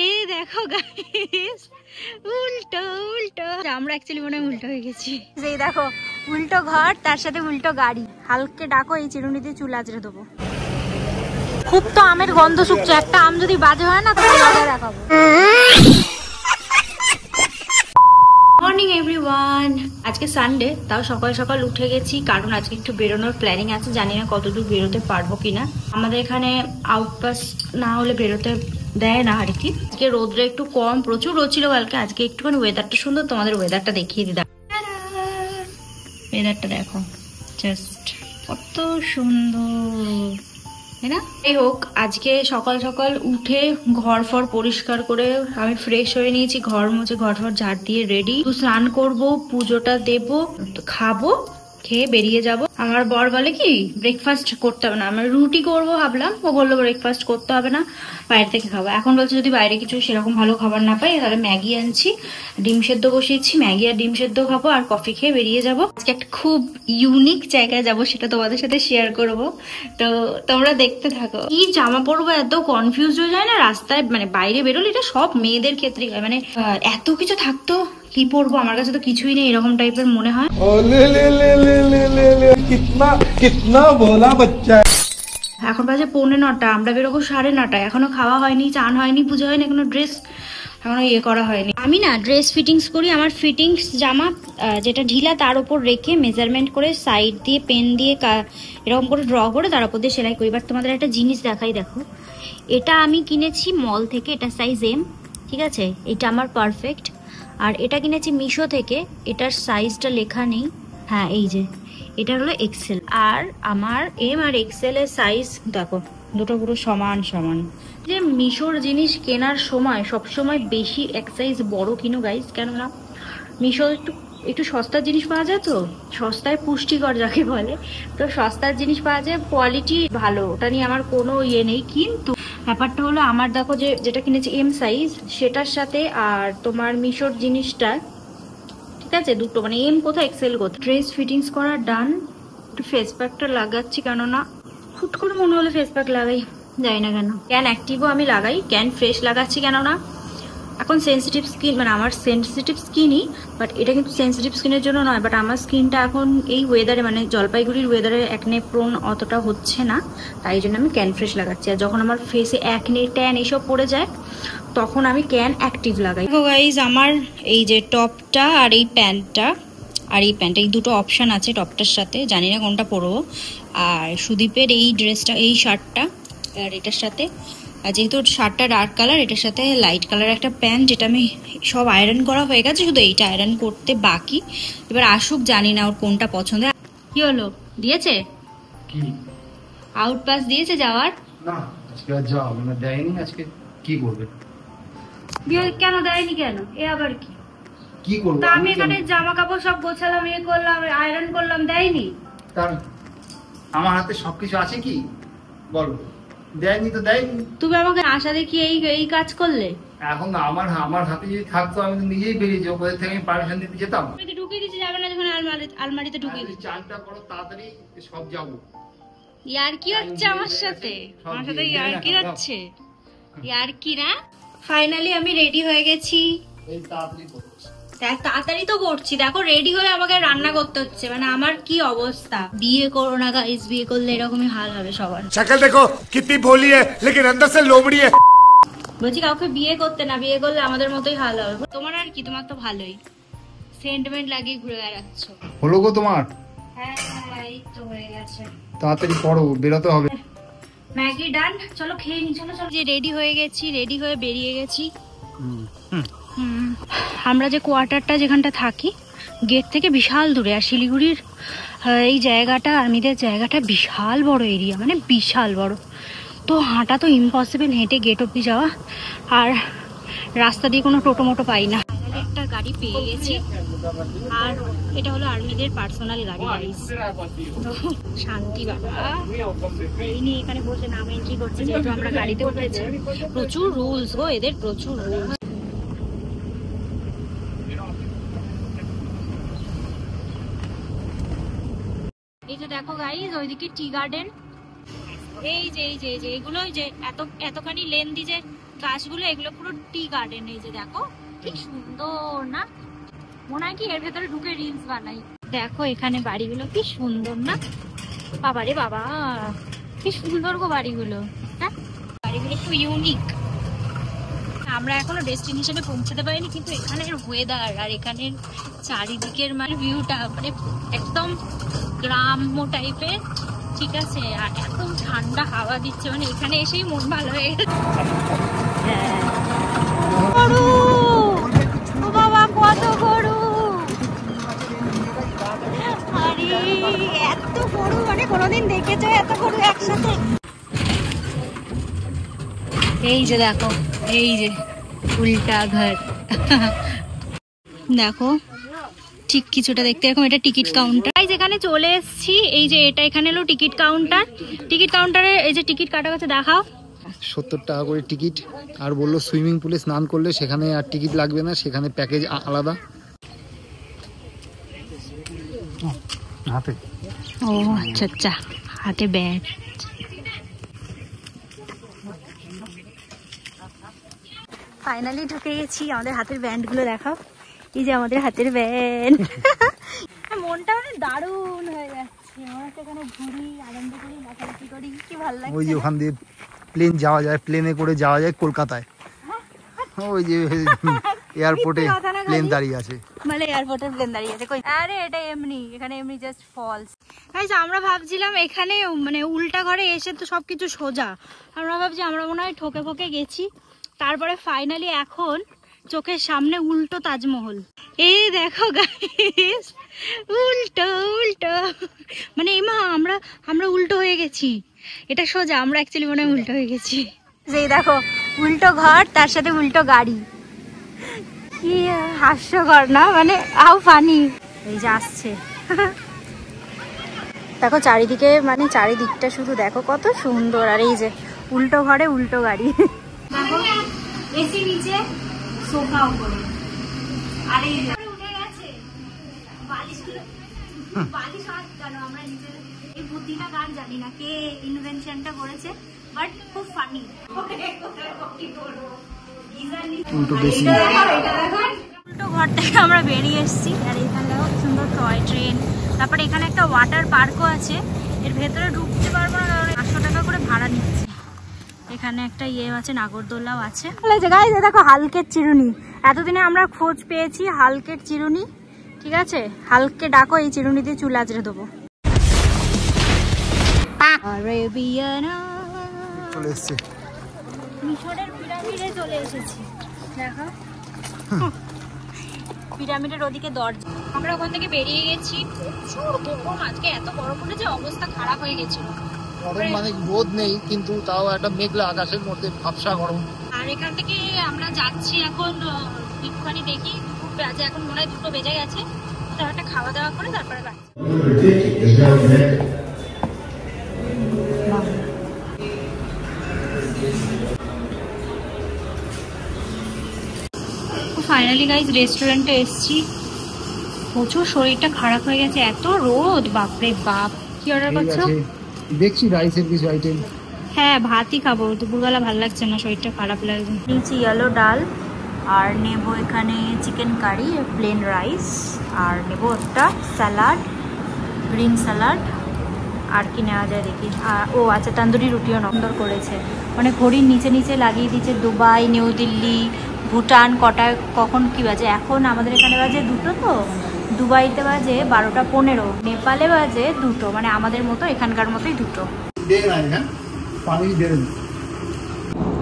এই দেখো গাইস, উল্টো উল্টো, আমরা অ্যাকচুয়ালি মনে হয় উল্টো হয়ে গেছি। এই দেখো উল্টো ঘর, তার সাথে উল্টো গাড়ি। হালকে ডাকো, এই চিরুনিতে চুল আঁচড়ে দেবো। খুব তো আমের গন্ধ শুকছে, একটা আম যদি বাজে হয় না তাহলে মজা দেখাবো। মর্নিং এভরিওয়ান, আজকে সানডে, তাও সকাল সকাল উঠে গেছি কারণ আজকে একটু বেরোনোর প্ল্যানিং আছে। জানি না কতদূর বেরোতে পারবো কিনা। আমাদের এখানে আউটপাস না হলে বেরোতে দেয় না আর কি। আজকে রোদটা একটু কম, প্রচুর রোদ ছিল কালকে। আজকে একটুখানি ওয়েদারটা সুন্দর, তোমাদের ওয়েদারটা দেখিয়ে দিই। ওয়েদারটা দেখো, জাস্ট কত সুন্দর, তাই না? যাই হোক, আজকে সকাল সকাল উঠে ঘর ফর পরিষ্কার করে আমি ফ্রেশ হয়ে নিয়েছি। ঘর মুছে, ঘর ফর ঝাড় দিয়ে রেডি। স্নান করব, পুজোটা দেব, খাবো, খেয়ে বেরিয়ে যাব। আমার বর বলে কি ব্রেকফাস্ট করতে হবে না, আমি রুটি করবো ভাবলাম। ও বললো ব্রেকফাস্ট করতে হবে না, বাইরে থেকে খাবো। এখন বলছে যদি বাইরে কিছু সেরকম ভালো খাবার না পাই তাহলে ম্যাগি আনছি, ডিম সেদ্ধ বসিয়েছি, ম্যাগি আর ডিম সেদ্ধ খাবো আর কফি খেয়ে বেরিয়ে যাব। আজকে একটা খুব ইউনিক জায়গায় যাব, সেটা তোমাদের সাথে শেয়ার করব, তো তোমরা দেখতে থাকো। কি জামা পরবো এত কনফিউজ হয়ে যায় না রাস্তায়, মানে বাইরে বেরোলে। এটা সব মেয়েদের ক্ষেত্রে হয়, মানে এত কিছু থাকতো, কি পরবো, আমার কাছে তো কিছুই নেই, এরকম টাইপের মনে হয়। এখন বাজে 9:45, আমরা বেরোবো 9:30। এখনো খাওয়া হয়নি, চান হয়নি, পুজো হয়নি, এখনো ড্রেস এখনো ইয়ে করা হয়নি। আমি না ড্রেস ফিটিংস করি, আমার ফিটিংস জামা যেটা ঢিলা তার উপর রেখে মেজারমেন্ট করে সাইড দিয়ে পেন দিয়ে এরকম করে ড্র করে তার উপর দিয়ে সেলাই করি। বাট তোমাদের একটা জিনিস দেখাই, দেখো এটা আমি কিনেছি মল থেকে, এটা সাইজ এম, ঠিক আছে, এটা আমার পারফেক্ট। আর এটা কিনেছি মিশো থেকে, এটার সাইজটা লেখা নেই, হ্যাঁ এই যে এটা হলো এক্সেল। আর আমার এম আর এক্সেল এর সাইজ দেখো দুটো পুরো সমান সমান। যে মিশোর জিনিস কেনার সময় সবসময় বেশি এক সাইজ বড় কিনো গাইস, কেননা মিশো একটু সস্তার জিনিস পাওয়া যায়, তো সস্তায় পুষ্টিকর যাকে বলে, তো সস্তার জিনিস পাওয়া যায়, কোয়ালিটি ভালো, ওটা নিয়ে আমার কোনো ইয়ে নেই। কিন্তু ব্যাপারটা হলো আমার দেখো যেটা কিনেছি এম সাইজ, সেটার সাথে আর তোমার মিশোর জিনিসটা ঠিক আছে দুটো, মানে এম কোথায় এক্সেল কোথায়। ড্রেস ফিটিংস করা ডান। একটু ফেস প্যাকটা লাগাচ্ছি, কেননা হুট করে মনে হলো ফেস প্যাক লাগাই, যাই না কেন। ক্যান অ্যাক্টিভও আমি লাগাই, ক্যান ফ্রেশ লাগাচ্ছি, কেননা এখন সেন্সিটিভ স্কিন, মানে আমার সেন্সিটিভ স্কিনই, বাট এটা কিন্তু সেন্সিটিভ স্কিনের জন্য নয়। বাট আমার স্কিনটা এখন এই ওয়েদারে, মানে জলপাইগুড়ির ওয়েদারে অ্যাকনে প্রোন অতটা হচ্ছে না, তাই জন্য আমি ক্যান ফ্রেশ লাগাচ্ছি। আর যখন আমার ফেসে অ্যাকনে ট্যান এইসব পড়ে যায় তখন আমি ক্যান অ্যাক্টিভ লাগাই। তো গাইজ আমার এই যে টপটা আর এই প্যান্টটা আর এই প্যান্ট, এই দুটো অপশান আছে টপটার সাথে, জানি না কোনটা পরবো। আর সুদীপের এই ড্রেসটা, এই শার্টটা আর এটার সাথে, আর যেহেতু শার্টটা ডার্ক কালার, এটার সাথে লাইট কালার একটা প্যান্ট, যেটা আমি সব আয়রন করা হয়ে গেছে, শুধু এইটা আয়রন করতে বাকি। এবার আসুক, জানি না ওর কোনটা পছন্দ। কি হলো, দিয়েছে কি আউটপাস দিয়েছে যাওয়ার? না আজকে যাও না, দেয়নি। আজকে কি করবে? কেন দেয়নি কেন? এ আবার কি কি করব? আমি এখানে জামা কাপড় সব গোছালাম, এ করলাম, আয়রন করলাম, দেয়নি? তার আমার হাতে সবকিছু আছে, কি বলো? দেয়নি তো দেয়নি। তুমি আমাকে আশা দেখি এই কাজ করলে। এখন আমার হাতে যদি থাকতো আমি তো নিজেই বেরিয়ে যাবো, কোথা থেকে আমি পারমিশন দিতে যেতাম। আমি তো ঢুকিয়ে দিতে যাবে না, যখন আলমারিতে ঢুকিয়ে দিচ্ছি। চালটা করো তাড়াতাড়ি, সব যাবো। ইয়ার কি হচ্ছে আমার সাথে? ইয়ার কি হচ্ছে? ইয়ার কি না? ফাইনালি আমি রেডি হয়ে গেছি। এই তাড়াতাড়ি করো। তাড়াতাড়ি তো করছি, দেখো রেডি হয়ে আমাকে রান্না করতে হচ্ছে, মানে আমার কি অবস্থা। বিয়ে করো না গাইস, বিয়ে করলে এরকমই হাল হবে সবার। শক্ল দেখো কিতনি ভোলি है लेकिन अंदर से लोमड़ी है। বলছি কাউকে বিয়ে করতে না, বিয়ে করলে আমাদের মতোই হাল হবে। তোমার আর কি, তোমার তো ভালোই সেন্টিমেন্ট লাগিয়ে ঘুরে বেড়াচ্ছ। হলো গো তোমার? হ্যাঁ এই তো হয়ে গেছে। তাড়াতাড়ি করো, বেরোতে হবে। ম্যাগি ডান, চলো খেয়ে নি। চলো চলো, যে রেডি হয়ে গেছি, রেডি হয়ে বেরিয়ে গেছি। আমরা যে কোয়ার্টারটা যেখানটা থাকি গেট থেকে বিশাল দূরে, আর শিলিগুড়ির এই জায়গাটা, আর্মিদের জায়গাটা বিশাল বড় এরিয়া, মানে বিশাল বড়। তো হাঁটা তো ইম্পসিবল, হেঁটে গেট অব্দি যাওয়া, আর রাস্তা দিয়ে কোনো টোটো মোটো পাই না। একটা গাড়ি পেয়ে গেছি, আর এটা হলো আর্মিদের পার্সোনাল গাড়ি। তো শান্তি বাবা, এই নিয়ে এখানে বসে নাম এন্ট্রি করছে, যেহেতু আমরা গাড়িতে উঠেছি। প্রচুর রুলস গো এদের, প্রচুর রুলস। এই যে দেখো গাইস, ওইদিকে টি গার্ডেন, এই যে এগুলো যে এতখানি লেন্দি যে গাছগুলো এগুলো পুরো টি গার্ডেন। এই যে দেখো কি সুন্দর না, মনে হয় কি এর ভেতরে ঢুকে রিলস বানাই। দেখো এখানে বাড়িগুলো কি সুন্দর না, বাবারে বাবা কি সুন্দর গো বাড়িগুলো। হ্যাঁ বাড়িগুলো খুব ইউনিক। আমরা এখনো ডেস্টিনেশনে পৌঁছাতে পারিনি, কিন্তু এখানের ওয়েদার আর এখানের চারিদিকের মানে ভিউটা মানে একদম গ্রাম্য টাইপের, ঠিক আছে। আর একদম ঠান্ডা হাওয়া দিচ্ছে, মানে এখানে এসেই মন ভালো হয়ে গেছে। গরু, ও বাবা কত গরু, আরে এত গরু মানে কোনোদিন দেখেছো এত গরু একসাথে? এই যে দেখো, এই যে উল্টা ঘর দেখো ঠিক কিছুটা দেখতে এরকম। এটা টিকিট কাউন্টার। যেখানে চলে এসেছি, এই যে এটা এখানে হলো টিকিট কাউন্টার। টিকিট কাউন্টারে এই যে টিকিট কাটা আছে, দেখাও 70 টাকা করে টিকিট। আর বললো সুইমিং পুলে স্নান করলে সেখানে আর টিকিট লাগবে না, সেখানে প্যাকেজ আলাদা। হাতে ও আচ্ছা আচ্ছা, হাতে ব্যাগ। ফাইনালি ঢুকে গেছি। আমাদের হাতের ব্যান্ড গুলো দেখাও, এই যে আমাদের হাতের ব্যান্ড। মনটা মানে দারুণ হয়ে যাচ্ছে, মনে হচ্ছে এখানে ঘুরি, আনন্দ করি, নাচানাচি করি, কি ভালো লাগছে। ওই যে ওখান দিয়ে প্লেন যাওয়া যায়, প্লেনে করে যাওয়া যায় কলকাতায়। ওই যে এয়ারপোর্টে প্লেন দাঁড়িয়ে আছে, মানে এয়ারপোর্টের প্লেন দাঁড়িয়ে আছে। আরে এটা এমনি, এখানে এমনি জাস্ট ফলস। গাইস আমরা ভাবছিলাম এখানে মানে উল্টা ঘরে এসে তো সবকিছু সোজা, আমরা ভাবছি আমরা মনে হয় ঠকে ফকে গেছি। তারপরে ফাইনালি এখন চোখের সামনে উল্টো তাজমহল। এই দেখো গাইস, উল্টো উল্টো মানে এমা আমরা উল্টো হয়ে গেছি। এটা সোজা, আমরা অ্যাকচুয়ালি মনে হয় উল্টো হয়ে গেছি। এই দেখো উল্টো ঘর, তার সাথে উল্টো গাড়ি, কি হাস্যকর না, মানে হাউ ফানি। এই যে আসছে দেখো চারিদিকে, মানে চারিদিকটা শুধু দেখো কত সুন্দর। আর এই যে উল্টো ঘরে উল্টো গাড়ি, দেখো এসি নিচে, সোফা উপরে। আর এই উঠে গেছে বালিশগুলো, বালিশ হাত কেন আমরা নিজের এই বুদ্ধিটা গান জানি না কে ইনভেনশনটা করেছে, বাট খুব ফানি। উল্টো বেশি। উল্টো ঘর থেকে আমরা বেরিয়ে এসেছি। আর এখানে দেখো সুন্দর টয় ট্রেন। তারপরে এখানে একটা ওয়াটার পার্কও আছে, এর ভেতরে ঢুকতে পারবো না কারণ 800 টাকা করে ভাড়া নিচ্ছে। এখানে একটা ইয়ে আছে, নাগরদোলাও আছে। দেখো হালকের চিরুনি, এতদিনে আমরা খোঁজ পেয়েছি হালকের চিরুনি, ঠিক আছে। হালকে ডাকো, এই চিরুনি দিয়ে চুল আঁচড়ে দেবো। চলে এসছে মিশরের পিরামিডে চলে এসেছি, দেখো পিরামিডের ওদিকে দরজা। আমরা ওখান থেকে বেরিয়ে গেছি, প্রচুর গরম আজকে, এত গরম পড়েছে অবস্থা খারাপ হয়ে গেছিল। গরম মানে রোদ নেই, কিন্তু তাও একটা মেঘলা আকাশের মধ্যে ভাবসা গরম। আর এখান থেকে আমরা যাচ্ছি এখন একটুখানি দেখি, দুপুর বাজে, এখন মনে হয় 2টো বেজে গেছে। তারপর একটা খাওয়া দাওয়া করে তারপরে ফাইনালি গাইজ রেস্টুরেন্টে এসছি। প্রচুর শরীরটা খারাপ হয়ে গেছে, এত রোদ, বাপরে বাপ। কি অর্ডার করছো? দেখছি রাইসের কিছু আইটেম। হ্যাঁ ভাতই খাবো, দুপুরবেলা ভালো লাগছে না, শরীরটা খারাপ লাগছে। নিচে ইয়েলো ডাল, আর নেবো এখানে চিকেন কারি, প্লেন রাইস, আর নেবো একটা স্যালাড, গ্রিন স্যালাড। আর কি নেওয়া যায় দেখি। ও আচ্ছা, তন্দুরি রুটিও সুন্দর করেছে, মানে ঘড়ির নিচে নিচে লাগিয়ে দিয়েছে দুবাই, নিউ দিল্লি, ভুটান। কখন কি বাজে এখন? আমাদের এখানে বাজে 2টো, তো দুবাইতে বাজে 12টা 15, নেপালে বাজে 2টো, মানে আমাদের মতো এখানকার মতোই 2টো।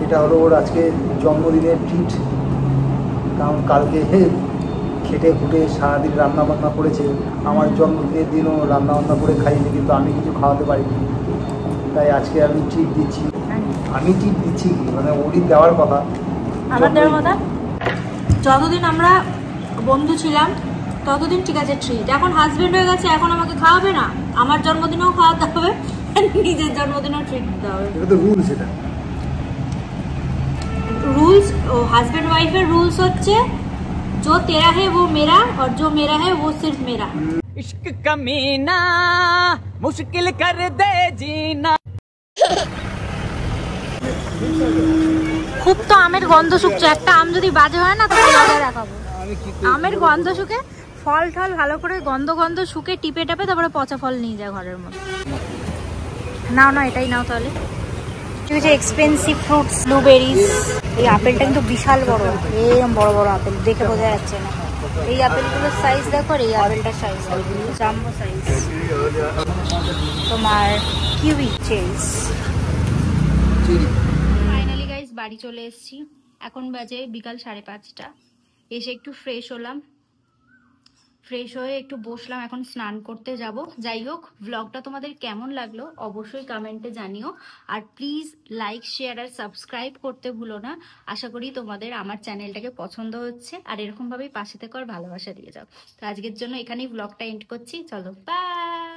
এটা হলো ওর আজকে জন্মদিনের ট্রিট, কারণ কালকে খেটে খুটে সারাদিন রান্না বান্না করেছে। আমার জন্মদিনের দিনও রান্না বান্না করে খাইয়েছে, কিন্তু আমি কিছু খাওয়াতে পারিনি, তাই আজকে আমি ট্রিট দিচ্ছি। আমি ট্রিট দিচ্ছি কি, মানে ওরই দেওয়ার কথা, আমার দেওয়ার কথা। যতদিন আমরা বন্ধু ছিলাম ততদিন ঠিক আছে ট্রিট, এখন হাজবেন্ড হয়ে গেছে, এখন আমাকে খাওয়াবে না? আমার জন্মদিনেও খাওয়াতে হবে, নিজের জন্মদিনেও ট্রিট দিতে হবে। এটা তো রুলস, এটা रूल्स। हस्बैंड वाइफ है रूल्स होच्छे जो तेरा है वो मेरा और जो मेरा है वो सिर्फ मेरा। इश्क कमीना मुश्किल कर दे जीना। খুব তো আমের গন্ধ শুকছে, একটা আম যদি বাজে হয় না তাহলে মজা দেখাবো। আমের গন্ধ শুকে ফল টল ভালো করে গন্ধ শুকে টিপে টাপে তারপরে পচা ফল নিয়ে যায় ঘরের মধ্যে। নাও না এটাই নাও তাহলে। Expensive fruits, blueberries. এই আপেলটা কিন্তু বিশাল বড়, এরকম বড় বড় আপেল, দেখে বোঝা যাচ্ছে না। এই আপেলগুলোর সাইজ দেখো, আর এই আপেলটার সাইজ জাম্বো সাইজ। তোমার কিউই চেরিস। ফাইনালি গাইস বাড়ি চলে এসেছি, এখন বাজে বিকাল 5:30। এসে একটু ফ্রেশ হলাম, ফ্রেশ হয়ে একটু বসলাম, এখন স্নান করতে যাব। যাই হোক, ব্লগটা তোমাদের কেমন লাগলো অবশ্যই কমেন্টে জানিও, আর প্লিজ লাইক শেয়ার আর সাবস্ক্রাইব করতে ভুলো না। আশা করি তোমাদের আমার চ্যানেলটাকে পছন্দ হচ্ছে, আর এরকমভাবেই পাশে থেকে আর ভালোবাসা দিয়ে যাও। তো আজকের জন্য এখানেই ব্লগটা এন্ড করছি, চলো বাই।